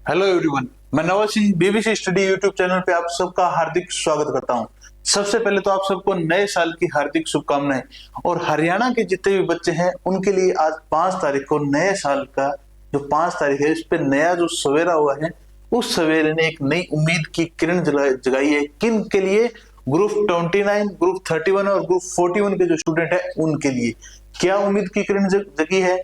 Hello everyone, मैं Nawaz Singh BBC study YouTube channel पे आप सबका हार्दिक स्वागत करता हूं। सबसे पहले तो आप सबको नए साल की हार्दिक शुभकामनाएं। और हरियाणा के जितने भी बच्चे हैं उनके लिए आज 5 तारीख को नए साल का जो 5 तारीख है, इस पे नया जो सवेरा हुआ है, उस सवेरे ने एक नई उम्मीद की किरण जगाई है। किन के लिए? ग्रुप 29, ग्रुप 31 और ग्रुप 41 के जो स्टूडेंट है उनके लिए क्या उम्मीद की किरण जगी है?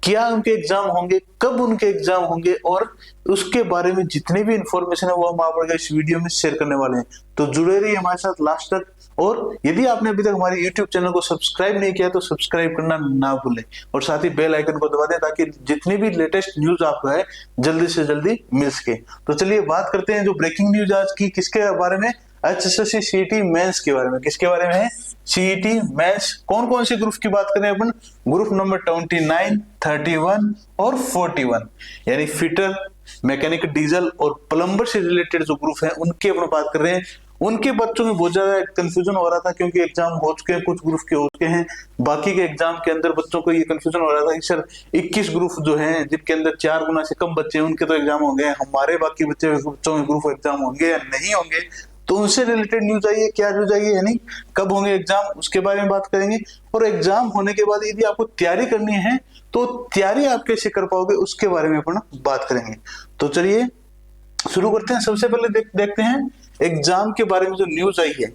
क्या उनके एग्जाम होंगे, कब उनके एग्जाम होंगे, और उसके बारे में जितनी भी इंफॉर्मेशन है वो हम आप इस वीडियो में शेयर करने वाले हैं। तो जुड़े रहिए हमारे साथ लास्ट तक। और यदि आपने अभी तक हमारे YouTube चैनल को सब्सक्राइब नहीं किया तो सब्सक्राइब करना ना भूलें और साथ ही बेल आइकन को दबा दें ताकि जितनी भी लेटेस्ट न्यूज आपको है जल्दी से जल्दी मिल सके। तो चलिए बात करते हैं जो ब्रेकिंग न्यूज आज की किसके बारे में। एचएसएससी सीईटी मेंस के बारे में। किसके बारे में है? CET mains. कौन कौन से ग्रुप की बात करें अपन? ग्रुप नंबर 29, 31 और 41, यानी फिटर, मैकेनिक, डीजल और प्लम्बर से रिलेटेड जो ग्रुप है उनकी अपन बात कर रहे हैं। उनके बच्चों में बहुत ज्यादा कंफ्यूजन हो रहा था क्योंकि एग्जाम हो चुके हैं, कुछ ग्रुप के हो चुके हैं। बाकी के एग्जाम के अंदर बच्चों को ये कंफ्यूजन हो रहा था कि सर 21 ग्रुप जो हैं जिनके अंदर 4 गुना से कम बच्चे हैं उनके तो एग्जाम होंगे, हमारे बाकी बच्चों के ग्रुप एग्जाम होंगे या नहीं होंगे। तो उनसे रिलेटेड न्यूज आई है। क्या न्यूज आई है, यानी कब होंगे एग्जाम, उसके बारे में बात करेंगे। और एग्जाम होने के बाद यदि आपको तैयारी करनी है तो तैयारी आप कैसे कर पाओगे उसके बारे में अपन बात करेंगे। तो चलिए शुरू करते हैं। सबसे पहले देखते हैं एग्जाम के बारे में जो न्यूज आई है।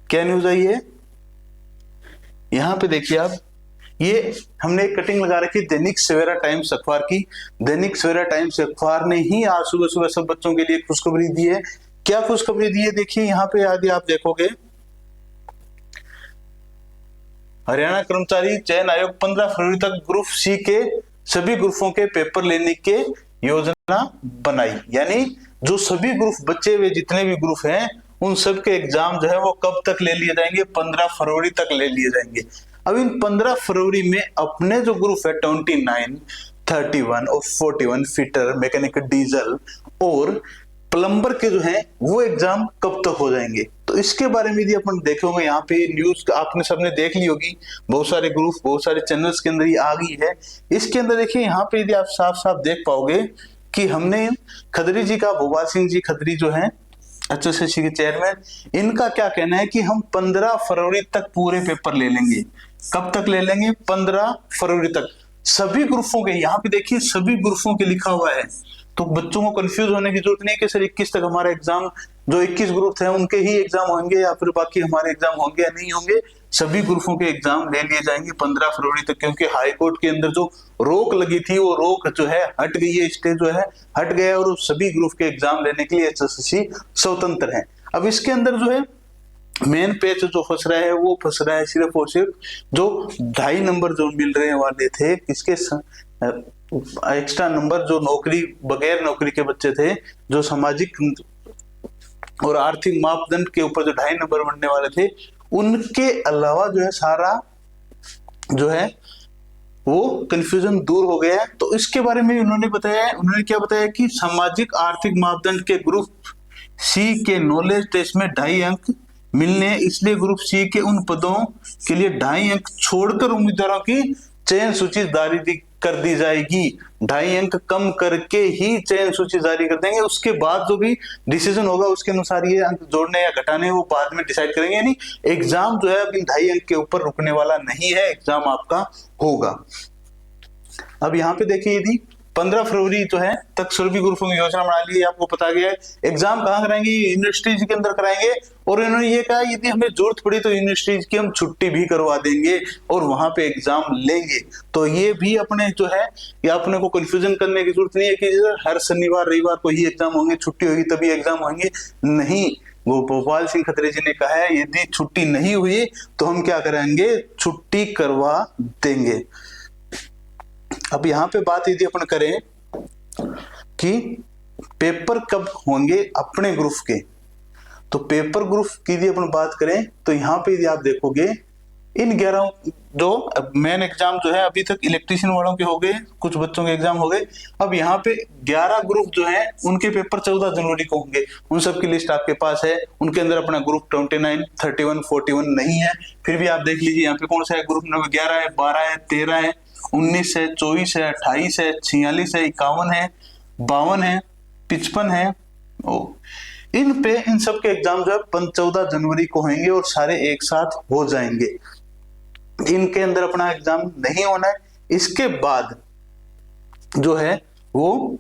क्या न्यूज आई है? यहाँ पे देखिए आप, ये हमने एक कटिंग लगा रखी दैनिक सवेरा टाइम्स अखबार की। दैनिक सवेरा टाइम्स अखबार ने ही आज सुबह सुबह सब बच्चों के लिए खुशखबरी दी है। क्या खुशखबरी दी है? देखिए यहाँ पे यदि आप देखोगे, हरियाणा कर्मचारी चयन आयोग 15 फरवरी तक ग्रुप सी के सभी ग्रुपों के पेपर लेने के योजना बनाई। यानी जो सभी ग्रुप बचे हुए जितने भी ग्रुप हैं उन सब के एग्जाम जो है वो कब तक ले लिए जाएंगे? 15 फरवरी तक ले लिए जाएंगे। अब इन 15 फरवरी में अपने जो ग्रुप है 29, 31 और 41, फिटर, मैकेनिक, डीजल और प्लम्बर के जो है वो एग्जाम कब तक हो जाएंगे। तो इसके बारे में यदि अपन देखेंगे, यहाँ पे न्यूज आपने सबने देख ली होगी, बहुत सारे ग्रुप बहुत सारे चैनल्स के अंदर ही आ गई है। इसके अंदर देखिए यहाँ पे यदि आप साफ साफ देख पाओगे कि हमने खत्री जी का, भोपाल सिंह जी खत्री जो है एचएसएससी के चेयरमैन, इनका क्या कहना है कि हम 15 फरवरी तक पूरे पेपर ले लेंगे। कब तक ले लेंगे? 15 फरवरी तक सभी ग्रुपों के। यहाँ पे देखिए सभी ग्रुपों के लिखा हुआ है, तो बच्चों को कंफ्यूज होने की जरूरत नहीं है कि सर 21 तक हमारा एग्जाम, जो 21 ग्रुप है उनके ही एग्जाम होंगे या फिर बाकी हमारे एग्जाम होंगे या नहीं होंगे। सभी ग्रुपों के एग्जाम ले लिए जाएंगे 15 फरवरी तक, क्योंकि हाई कोर्ट के अंदर जो रोक लगी थी वो रोक जो है हट गई है, स्टे जो है हट गया और सभी ग्रुप के एग्जाम लेने के लिए एचएसएससी स्वतंत्र है। अब इसके अंदर जो है मेन पेज जो फंस रहा है वो फंस रहा है सिर्फ और सिर्फ जो 2.5 नंबर जो मिल रहे वाले थे, किसके एक्स्ट्रा नंबर, जो नौकरी बगैर नौकरी के बच्चे थे, जो सामाजिक और आर्थिक मापदंड के ऊपर जो 2.5 नंबर बनने वाले थे, उनके अलावा जो है सारा जो है वो कंफ्यूजन दूर हो गया है। तो इसके बारे में उन्होंने बताया, उन्होंने क्या बताया कि सामाजिक आर्थिक मापदंड के ग्रुप सी के नॉलेज टेस्ट में 2.5 अंक मिलने हैं, इसलिए ग्रुप सी के उन पदों के लिए 2.5 अंक छोड़कर उम्मीदवारों की चयन सूची जारी कर दी जाएगी। 2.5 अंक कम करके ही चयन सूची जारी कर देंगे। उसके बाद जो भी डिसीजन होगा उसके अनुसार ये अंक जोड़ने या घटाने वो बाद में डिसाइड करेंगे। यानी एग्जाम जो है अब इन 2.5 अंक के ऊपर रुकने वाला नहीं है, एग्जाम आपका होगा। अब यहाँ पे देखिए यदि 15 फरवरी जो है तक सभी ग्रुपों की योजना बना ली है, आपको पता गया है। एग्जाम कहाँ कराएंगे? यूनिवर्सिटीज के अंदर कराएंगे। और इन्होंने ये कहा यदि हमें जरूरत पड़ी तो यूनिवर्सिटीज की हम छुट्टी भी करवा देंगे और वहां पे एग्जाम लेंगे। तो ये भी अपने जो है, ये अपने को कंफ्यूजन करने की जरूरत नहीं है कि हर शनिवार रविवार को ही एग्जाम होंगे, छुट्टी होगी तभी एग्जाम होंगे। नहीं, वो भोपाल सिंह खत्री जी ने कहा है यदि छुट्टी नहीं हुई तो हम क्या करेंगे? छुट्टी करवा देंगे। अब यहाँ पे बात यदि अपन करें कि पेपर कब होंगे अपने ग्रुप के, तो पेपर ग्रुप की यदि अपन बात करें तो यहाँ पे यदि आप देखोगे इन 11 जो मेन एग्जाम जो है अभी तक इलेक्ट्रीशियन वालों के हो गए, कुछ बच्चों के एग्जाम हो गए। अब यहाँ पे 11 ग्रुप जो है उनके पेपर 14 जनवरी को होंगे। उन सब की लिस्ट आपके पास है। उनके अंदर अपना ग्रुप 29, 31, 41 नहीं है। फिर भी आप देख लीजिए यहाँ पे कौन सा है। ग्रुप नंबर 11 है, 12 है, 13 है, 19 है, 24 है, 28 है, 46 है, 51 है, 52 है, 55 है। इन पे इन सब के एग्जाम जो है 14 जनवरी को होंगे और सारे एक साथ हो जाएंगे। इनके अंदर अपना एग्जाम नहीं होना है। इसके बाद जो है वो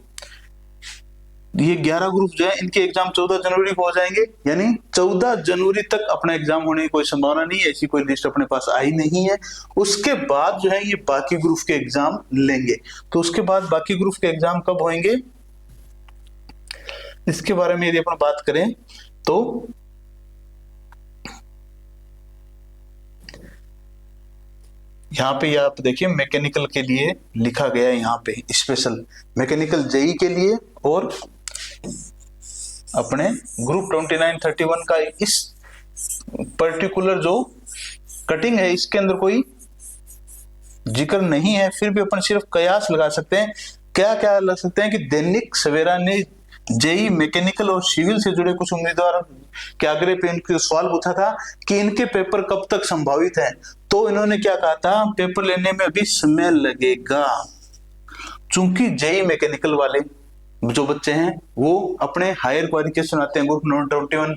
ये 11 ग्रुप जो है इनके एग्जाम 14 जनवरी को हो जाएंगे, यानी 14 जनवरी तक अपना एग्जाम होने की कोई संभावना नहीं है। ऐसी कोई लिस्ट अपने पास आई नहीं है। उसके बाद जो है ये बाकी ग्रुप के एग्जाम लेंगे। तो उसके बाद बाकी ग्रुप के एग्जाम कब होंगे, इसके बारे में यदि अपन बात करें तो यहाँ पे आप देखिए मैकेनिकल के लिए लिखा गया है, यहाँ पे स्पेशल मैकेनिकल जेई के लिए और अपने ग्रुप 2931 का इस पर्टिकुलर जो कटिंग है इसके अंदर कोई जिक्र नहीं है, फिर भी अपन सिर्फ कयास लगा सकते हैं। क्या क्या लग सकते हैं कि दैनिक सवेरा ने जेई मैकेनिकल और सिविल से जुड़े कुछ उम्मीदवार के आग्रह पे इनके सवाल पूछा था कि इनके पेपर कब तक संभावित है। तो इन्होंने क्या कहा था, पेपर लेने में अभी समय लगेगा। चूंकि जेई मैकेनिकल वाले जो बच्चे हैं वो अपने हायर क्वालिफिकेशन आते हैं ग्रुप 29,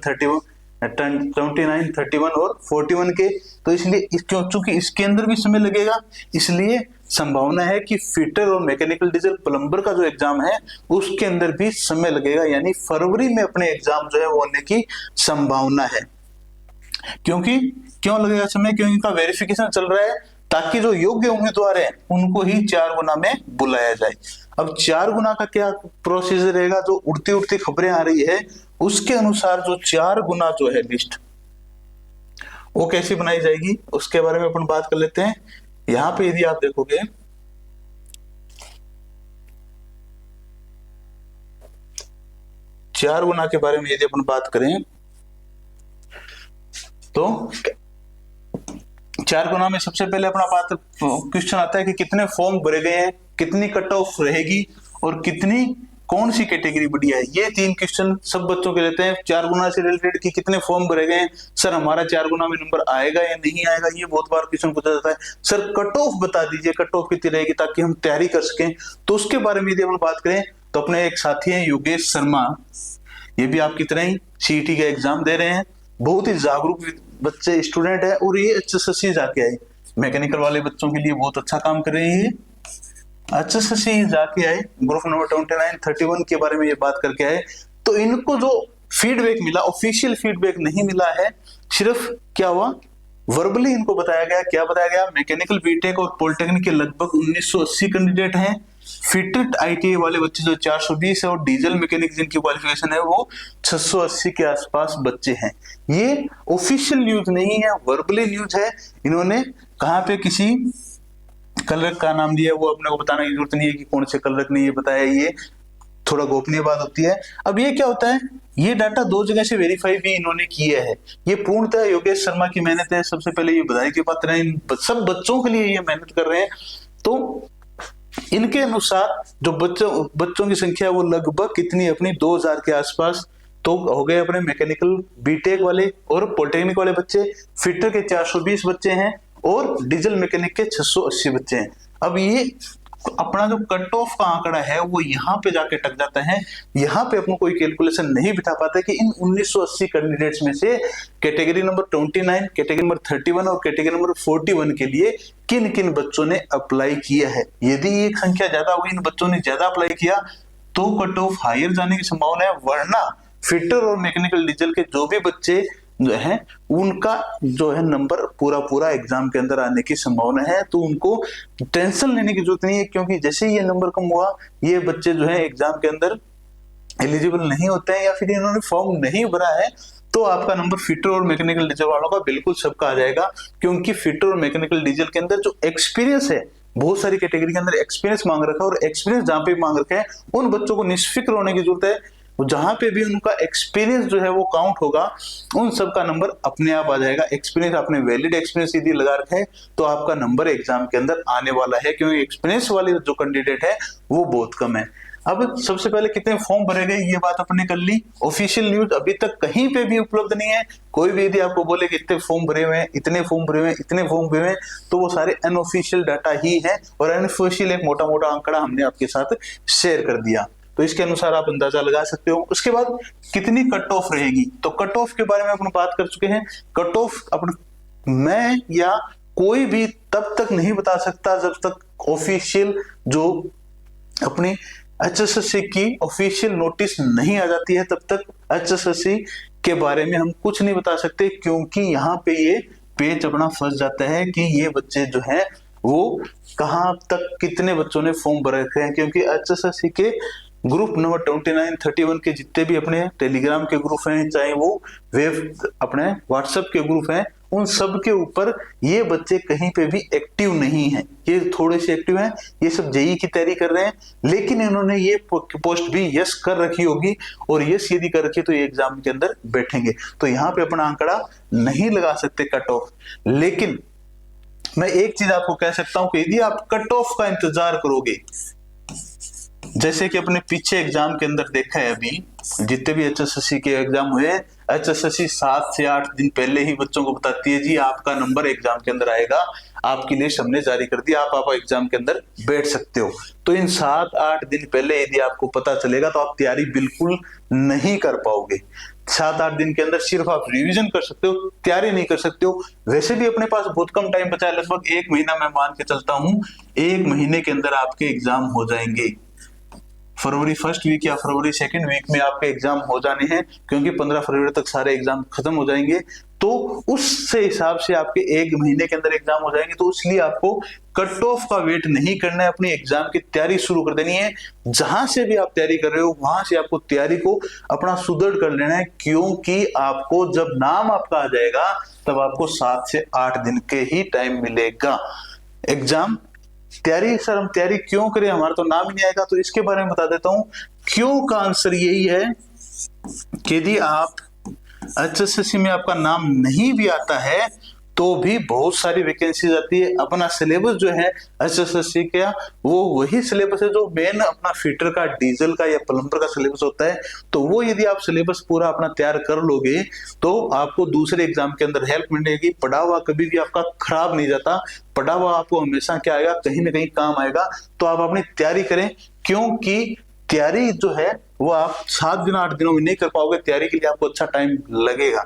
31 और 41 के, तो इसलिए चूंकि इसके अंदर भी समय लगेगा, इसलिए संभावना है कि फिटर और मैकेनिकल डीजल प्लम्बर का जो एग्जाम है उसके अंदर भी समय लगेगा, यानी फरवरी में अपने एग्जाम जो है वो होने की संभावना है। क्यों लगेगा समय, क्योंकि इनका वेरिफिकेशन चल रहा है ताकि जो योग्य उम्मीदवार है उनको ही 4 गुना में बुलाया जाए। अब 4 गुना का क्या प्रोसीजर रहेगा, जो उड़ती उड़ती खबरें आ रही है उसके अनुसार जो 4 गुना जो है लिस्ट वो कैसी बनाई जाएगी उसके बारे में अपन बात कर लेते हैं। यहां पे यदि आप देखोगे 4 गुना के बारे में यदि अपन बात करें तो 4 गुना में सबसे पहले अपना बात क्वेश्चन आता है कि कितने फॉर्म भरे गए हैं, कितनी कट ऑफ रहेगी और कितनी कौन सी कैटेगरी बढ़िया है। ये 3 क्वेश्चन सब बच्चों के रहते हैं 4 गुना से रिलेटेड कि कितने फॉर्म भरे गए हैं, सर हमारा 4 गुना में नंबर आएगा या नहीं आएगा, ये बहुत बार क्वेश्चन पूछा जाता है। सर कट ऑफ बता दीजिए, कट ऑफ कितनी रहेगी ताकि हम तैयारी कर सकें। तो उसके बारे में यदि हम बात करें तो अपने एक साथी हैं योगेश शर्मा, ये भी आपकी तरह ही सीईटी का एग्जाम दे रहे हैं, बहुत ही जागरूक बच्चे स्टूडेंट है और ये HSSC जाके आए, मैकेनिकल वाले बच्चों के लिए बहुत अच्छा काम कर रहे हैं। HSSC जाके आए, ग्रुप नंबर 29, 31 के बारे में ये बात करके आए। तो इनको जो फीडबैक मिला, ऑफिशियल फीडबैक नहीं मिला है, सिर्फ क्या हुआ वर्बली इनको बताया गया। क्या बताया गया, मैकेनिकल बीटेक और पॉलिटेक्निक के लगभग 1980 कैंडिडेट हैं, फिटेड ITI वाले बच्चे जो 420 है और डीजल मैकेनिक जिनकी क्वालिफिकेशन है वो 680 के आसपास बच्चे हैं। ये ऑफिशियल न्यूज नहीं है, वर्बली न्यूज है। इन्होंने कहां पे किसी कलर का नाम दिया वो अपने को बताने की जरूरत नहीं है कि कौन से कलर ने ये बताया, ये थोड़ा गोपनीय बात होती है। अब ये क्या होता है, ये डाटा 2 जगह से वेरीफाई भी इन्होंने किया है। ये पूर्णतः योगेश शर्मा की मेहनत है, सबसे पहले ये बधाई के पात्र हैं, इन सब बच्चों के लिए ये मेहनत कर रहे हैं। तो इनके अनुसार जो बच्चों की संख्या वो लगभग कितनी अपनी 2000 के आसपास तो हो गए अपने मैकेनिकल बीटेक वाले और पॉलिटेक्निक वाले बच्चे, फिटर के 420 बच्चे हैं और डीजल मैकेनिक के 680 बच्चे हैं। अब ये अपना जो कट ऑफ का आंकड़ा है वो यहाँ पे जाके टक जाता है। यहाँ पे अपने कोई कैलकुलेशन नहीं बिठा पाता कि इन 1980 कैंडिडेट्स में से कैटेगरी नंबर 29, कैटेगरी नंबर 31 और कैटेगरी नंबर 41 के लिए किन किन बच्चों ने अप्लाई किया है। यदि एक संख्या ज्यादा हुई, इन बच्चों ने ज्यादा अप्लाई किया तो कट ऑफ हायर जाने की संभावना है, वरना फिटर और मैकेनिकल डीजल के जो भी बच्चे जो है उनका जो है नंबर पूरा एग्जाम के अंदर आने की संभावना है। तो उनको टेंशन लेने की जरूरत नहीं है, क्योंकि जैसे ही ये नंबर कम हुआ ये बच्चे जो है एग्जाम के अंदर एलिजिबल नहीं होते हैं या फिर इन्होंने फॉर्म नहीं भरा है, तो आपका नंबर फिटर और मैकेनिकल डीजल वालों का बिल्कुल सबका आ जाएगा। क्योंकि फिटर और मैकेनिकल डीजल के अंदर जो एक्सपीरियंस है, बहुत सारी कैटेगरी के अंदर एक्सपीरियंस मांग रखा है और एक्सपीरियंस जहां पे मांग रखा है उन बच्चों को निष्फिक्र होने की जरूरत है। जहां पे भी उनका एक्सपीरियंस जो है वो काउंट होगा, उन सब का नंबर अपने आप आ जाएगा। एक्सपीरियंस आपने वैलिड एक्सपीरियंस यदि लगा रखा है तो आपका नंबर एग्जाम के अंदर आने वाला है, क्योंकि एक्सपीरियंस वाले जो कैंडिडेट है वो बहुत कम है। अब सबसे पहले कितने फॉर्म भरे गए ये बात अपने कर ली। ऑफिशियल न्यूज अभी तक कहीं पे भी उपलब्ध नहीं है। कोई भी यदि आपको बोले कि इतने फॉर्म भरे हुए हैं, इतने फॉर्म भरे हुए हैं, इतने फॉर्म भरे हुए हैं, तो वो सारे अनऑफिशियल डाटा ही है और अनऑफिशियल एक मोटा मोटा आंकड़ा हमने आपके साथ शेयर कर दिया। तो इसके अनुसार आप अंदाजा लगा सकते हो। उसके बाद कितनी कट ऑफ रहेगी, तो कट ऑफ के बारे में अपन बात कर चुके हैं। कट ऑफ अपन मैं या कोई भी तब तक नहीं बता सकता जब तक ऑफिशियल जो अपनी HSSC की ऑफिशियल नोटिस नहीं आ जाती है, तब तक HSSC के बारे में हम कुछ नहीं बता सकते, क्योंकि यहाँ पे ये पेज अपना फंस जाता है कि ये बच्चे जो हैं वो कहाँ तक कितने बच्चों ने फॉर्म भर रखे हैं। क्योंकि HSSC के ग्रुप नंबर 29, 31 के जितने भी अपने टेलीग्राम के ग्रुप हैं, चाहे वो वेब अपने व्हाट्सएप के ग्रुप हैं, उन सब के ऊपर ये बच्चे कहीं पे भी एक्टिव नहीं हैं। ये थोड़े से एक्टिव हैं, ये सब जेई की तैयारी कर रहे हैं, लेकिन इन्होंने ये पोस्ट भी यस कर रखी होगी, और यस यदि कर रखी तो ये एग्जाम के अंदर बैठेंगे। तो यहाँ पे अपना आंकड़ा नहीं लगा सकते कट ऑफ। लेकिन मैं एक चीज आपको कह सकता हूं कि यदि आप कट ऑफ का इंतजार करोगे, जैसे कि अपने पीछे एग्जाम के अंदर देखा है, अभी जितने भी HSSC के एग्जाम हुए, HSSC 7 से 8 दिन पहले ही बच्चों को बताती है जी आपका नंबर एग्जाम के अंदर आएगा, आपकी लिस्ट हमने जारी कर दी, आप एग्जाम के अंदर बैठ सकते हो। तो इन 7-8 दिन पहले यदि आपको पता चलेगा तो आप तैयारी बिल्कुल नहीं कर पाओगे। 7-8 दिन के अंदर सिर्फ आप रिवीजन कर सकते हो, तैयारी नहीं कर सकते हो। वैसे भी अपने पास बहुत कम टाइम बचा है, लगभग 1 महीना मैं मान के चलता हूं, 1 महीने के अंदर आपके एग्जाम हो जाएंगे। फरवरी 1st वीक या फरवरी 2nd वीक में आपके एग्जाम हो जाने हैं, क्योंकि 15 फरवरी तक सारे एग्जाम खत्म हो जाएंगे। तो उससे हिसाब से आपके 1 महीने के अंदर एग्जाम हो जाएंगे। तो इसलिए आपको कट ऑफ का वेट नहीं करना है, अपनी एग्जाम की तैयारी शुरू कर देनी है। जहां से भी आप तैयारी कर रहे हो वहां से आपको तैयारी को अपना सुदृढ़ कर लेना है, क्योंकि आपको जब नाम आपका आ जाएगा तब आपको 7 से 8 दिन के ही टाइम मिलेगा। एग्जाम तैयारी, सर हम तैयारी क्यों करें, हमारा तो नाम ही नहीं आएगा, तो इसके बारे में बता देता हूं। क्यों का आंसर यही है कि यदि आप HSSC में आपका नाम नहीं भी आता है तो भी बहुत सारी वैकेंसीज आती है। अपना सिलेबस जो है HSSC का वो वही सिलेबस है जो मेन अपना फिटर का, डीजल का या प्लम्बर का सिलेबस होता है। तो वो यदि आप सिलेबस पूरा अपना तैयार कर लोगे तो आपको दूसरे एग्जाम के अंदर हेल्प मिलेगी। पढ़ा हुआ कभी भी आपका खराब नहीं जाता, पढ़ा हुआ आपको हमेशा क्या आएगा, कहीं ना कहीं काम आएगा। तो आप अपनी तैयारी करें, क्योंकि तैयारी जो है वो आप 7 दिन 8 दिनों में नहीं कर पाओगे, तैयारी के लिए आपको अच्छा टाइम लगेगा।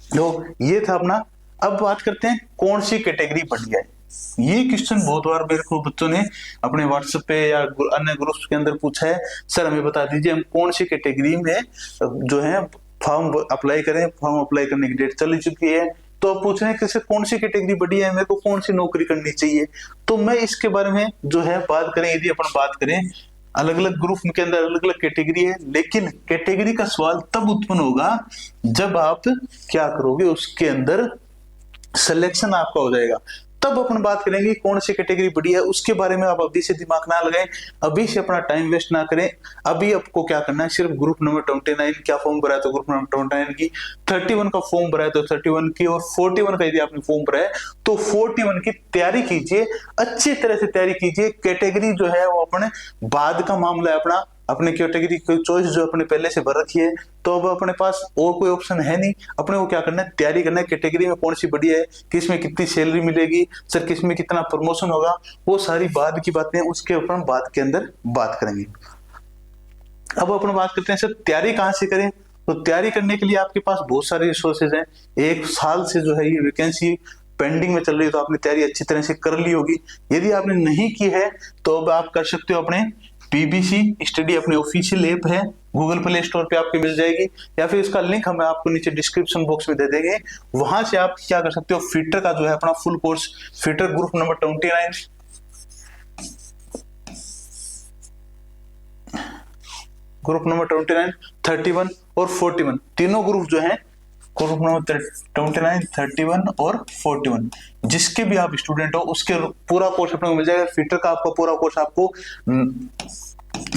तो ये था अपना। अब बात करते हैं कौन सी कैटेगरी बढ़िया है। ये क्वेश्चन बहुत बार मेरे को बच्चों ने अपने व्हाट्सएप पे या अन्य ग्रुप्स के अंदर पूछा है, सर हमें बता दीजिए हम कौन सी कैटेगरी में जो है फॉर्म अप्लाई करें। फॉर्म अप्लाई करने की डेट चली चुकी है, तो आप पूछ रहे हैं कि कौन सी कैटेगरी बढ़िया है, मेरे को कौन सी नौकरी करनी चाहिए। तो मैं इसके बारे में जो है बात करें, यदि अपन बात करें, अलग अलग ग्रुप के अंदर अलग अलग कैटेगरी है, लेकिन कैटेगरी का सवाल तब उत्पन्न होगा जब आप क्या करोगे, उसके अंदर सिलेक्शन आपका हो जाएगा, तब अपन बात करेंगे कौन सी कैटेगरी बढ़िया है। उसके बारे में आप अभी से दिमाग ना लगाएं, अभी से अपना टाइम वेस्ट ना करें। अभी आपको क्या करना है, सिर्फ ग्रुप नंबर 29 क्या फॉर्म भरा है तो ग्रुप नंबर 29 की, 31 का फॉर्म भरा है तो 31 की, और 41 का यदि आपने फॉर्म भरा है तो 41 की तैयारी कीजिए, अच्छी तरह से तैयारी कीजिए। कैटेगरी जो है वो अपने बाद का मामला है, अपना अपने कैटेगरी की चॉइस जो अपने पहले से भर रखी है, तो अब अपने पास और कोई ऑप्शन है नहीं। अपने को क्या करना है, तैयारी करना है, कैटेगरी में कौन सी बढ़िया है, किसमें कितनी सैलरी मिलेगी, सर किसमें कितना प्रमोशन होगा, वो सारी बाद की बातें उसके ऊपर हम बाद के अंदर बात करेंगे। अब अपन बात करते हैं सर तैयारी कहाँ से करें। तो तैयारी करने के लिए आपके पास बहुत सारे रिसोर्सेज हैं। 1 साल से जो है ये वैकेंसी पेंडिंग में चल रही है, तो आपने तैयारी अच्छी तरह से कर ली होगी। यदि आपने नहीं की है तो अब आप कर सकते हो, अपने PBC स्टडी अपनी ऑफिशियल ऐप है, गूगल प्ले स्टोर पे आपको मिल जाएगी, या फिर इसका लिंक हम आपको नीचे डिस्क्रिप्शन बॉक्स में दे देंगे। वहां से आप क्या कर सकते हो, फिटर का जो है अपना full course, fitter group number 29, group number 29, 31 और 41 तीनों ग्रुप जो है, ग्रुप नंबर 29, 31 और 41 जिसके भी आप स्टूडेंट हो उसके पूरा कोर्स अपने को मिल जाएगा। फिटर का आपका पूरा कोर्स आपको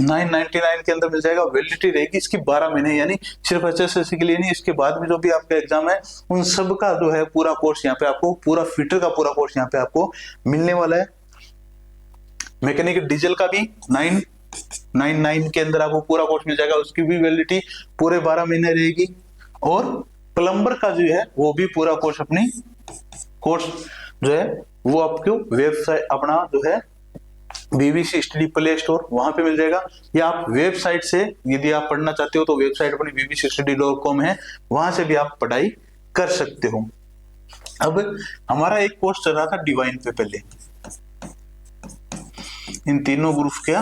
999 के अंदर मिल जाएगा। वैलिडिटी रहेगी इसकी 12 महीने, यानी सिर्फ HSSC के लिए नहीं, इसके बाद में जो भी आपका एग्जाम है उन सब का जो है पूरा कोर्स यहाँ पे आपको, पूरा फिटर का पूरा कोर्स यहाँ पे आपको मिलने वाला है। मैकेनिकल डीजल का भी 999 के अंदर आपको पूरा कोर्स मिल जाएगा, उसकी भी वैलिडिटी पूरे 12 महीने रहेगी। और प्लम्बर का जो है वो भी पूरा कोर्स, अपनी कोर्स जो है वो आपको वेबसाइट अपना जो है बीबीसी स्टडी प्ले स्टोर, वहां पे मिल जाएगा, या आप वेबसाइट से यदि आप पढ़ना चाहते हो तो वेबसाइट अपनी bbcstudy.com है, वहां से भी आप पढ़ाई कर सकते हो। अब हमारा एक कोर्स चल रहा था डिवाइन पे, पहले इन तीनों ग्रुप का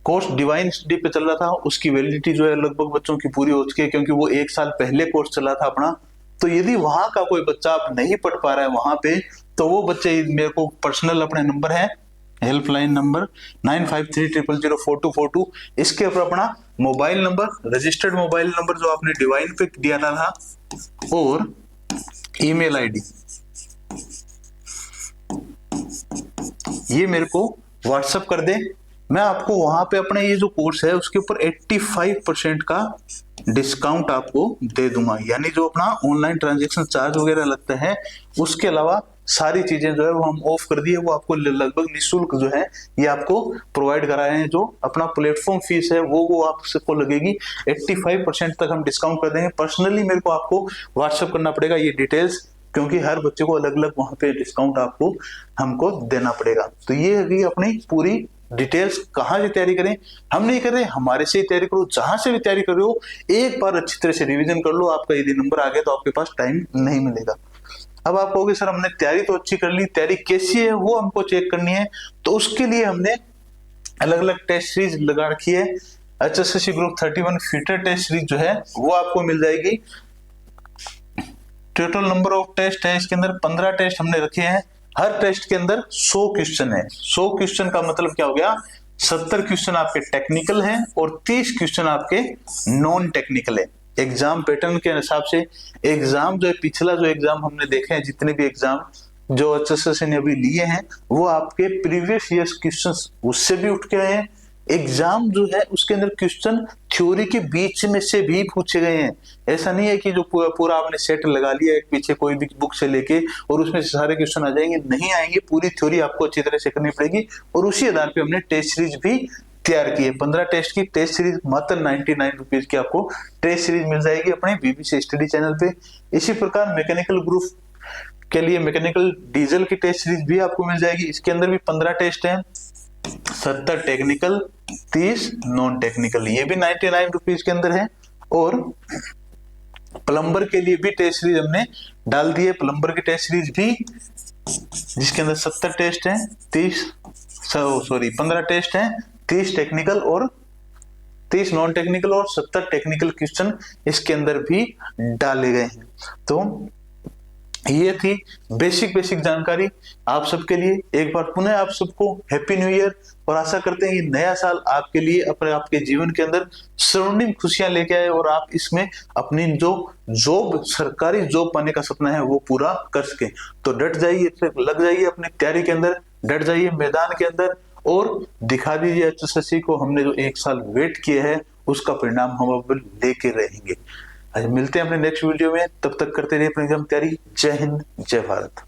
कोर्स डिवाइन स्टडी पे चल रहा था, उसकी वैलिडिटी जो है लगभग बच्चों की पूरी हो चुकी है, क्योंकि वो 1 साल पहले कोर्स चला था अपना। तो यदि वहां का कोई बच्चा आप नहीं पढ़ पा रहा है वहां पे, तो वो बच्चे मेरे को पर्सनल अपने नंबर है, हेल्पलाइन नंबर 9530004242, इसके ऊपर अपना mobile number, registered mobile number जो आपने डिवाइन पे दिया था, और ईमेल आईडी, ये मेरे को व्हाट्सएप कर दे। मैं आपको वहां पे अपने ये जो कोर्स है उसके ऊपर 85% का डिस्काउंट आपको दे दूंगा, यानी जो अपना ऑनलाइन ट्रांजैक्शन चार्ज वगैरह लगता है उसके अलावा सारी चीजें जो है वो हम ऑफ कर दिए, वो आपको लगभग निःशुल्क जो है ये आपको प्रोवाइड कराए हैं। जो अपना प्लेटफॉर्म फीस है वो आपको लगेगी 85% तक हम डिस्काउंट कर देंगे। पर्सनली मेरे को आपको व्हाट्सएप करना पड़ेगा ये डिटेल्स, क्योंकि हर बच्चे को अलग अलग वहां पे डिस्काउंट आपको हमको देना पड़ेगा। तो ये है अपनी पूरी डिटेल्स। कहाँ से तैयारी करें, हम नहीं कर रहे, हमारे से ही तैयारी करो, जहां से भी तैयारी कर रहे हो एक बार अच्छी तरह से रिवीजन कर लो। आपका यदि नंबर आ गया तो आपके पास टाइम नहीं मिलेगा। अब आप कहोगे सर हमने तैयारी तो अच्छी कर ली, तैयारी कैसी है वो हमको चेक करनी है, तो उसके लिए हमने अलग अलग टेस्ट सीरीज लगा रखी है। HSSC group 31 fitter test series जो है वो आपको मिल जाएगी। टोटल नंबर ऑफ टेस्ट है इसके अंदर 15 टेस्ट हमने रखे हैं। हर टेस्ट के अंदर 100 क्वेश्चन है। 100 क्वेश्चन का मतलब क्या हो गया, 70 क्वेश्चन आपके टेक्निकल हैं और 30 क्वेश्चन आपके नॉन टेक्निकल है। एग्जाम पैटर्न के हिसाब से एग्जाम जो है, पिछला जो एग्जाम हमने देखे हैं, जितने भी एग्जाम जो HSSC ने अभी लिए हैं वो आपके प्रीवियस ईयर्स क्वेश्चंस उससे भी उठ के आए हैं। एग्जाम जो है उसके अंदर क्वेश्चन थ्योरी के बीच में से भी पूछे गए हैं। ऐसा नहीं है कि जो पूरा आपने सेट लगा लिया एक पीछे कोई भी बुक से लेके और उसमें से सारे क्वेश्चन आ जाएंगे, नहीं आएंगे। पूरी थ्योरी आपको अच्छी तरह से करनी पड़ेगी और उसी आधार पे हमने टेस्ट सीरीज भी तैयार की है। 15 टेस्ट की टेस्ट सीरीज मात्र 99 रुपीज की आपको टेस्ट सीरीज मिल जाएगी अपने BBC स्टडी चैनल पे। इसी प्रकार मैकेनिकल ग्रुप के लिए मैकेनिकल डीजल की टेस्ट सीरीज भी आपको मिल जाएगी। इसके अंदर भी 15 टेस्ट है, 70 टेक्निकल, 30 नॉन टेक्निकल, ये भी 99 रुपीज के अंदर है। और प्लम्बर के लिए भी टेस्ट सीरीज हमने डाल दी है। प्लम्बर की टेस्ट सीरीज भी जिसके अंदर 70 टेस्ट है, 15 टेस्ट है, 30 टेक्निकल और 30 नॉन टेक्निकल और 70 टेक्निकल क्वेश्चन इसके अंदर भी डाले गए हैं। तो ये थी बेसिक जानकारी आप सबके लिए। एक बार पुनः आप सबको हैप्पी न्यू ईयर, और आशा करते हैं ये नया साल आपके लिए अपने आपके जीवन के अंदर सर्वांगीण खुशियां लेके आए और आप इसमें अपनी जो जॉब, सरकारी जॉब पाने का सपना है वो पूरा कर सके। तो डट जाइए, लग जाइए अपनी तैयारी के अंदर, डट जाइए मैदान के अंदर और दिखा दीजिए HSSC को हमने जो 1 साल वेट किया है उसका परिणाम हम अब लेके रहेंगे। आज मिलते हैं अपने नेक्स्ट वीडियो में, तब तक करते रहिए अपनी एग्जाम तैयारी। जय हिंद, जय भारत।